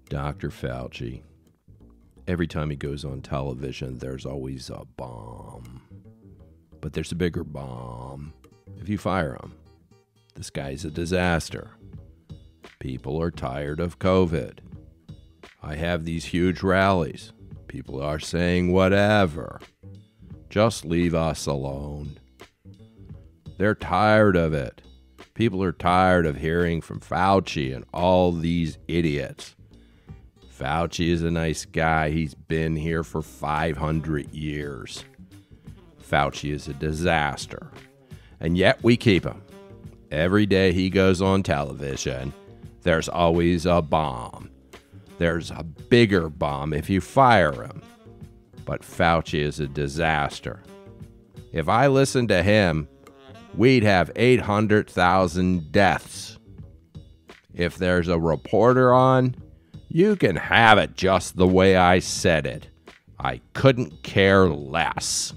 Dr. Fauci. Every time he goes on television, there's always a bomb. But there's a bigger bomb if you fire him. This guy's a disaster. People are tired of COVID. I have these huge rallies. People are saying whatever. Just leave us alone. They're tired of it. People are tired of hearing from Fauci and all these idiots. Fauci is a nice guy. He's been here for 500 years. Fauci is a disaster. And yet we keep him. Every day he goes on television, there's always a bomb. There's a bigger bomb if you fire him. But Fauci is a disaster. If I listened to him, we'd have 800,000 deaths. If there's a reporter on, you can have it just the way I said it. I couldn't care less.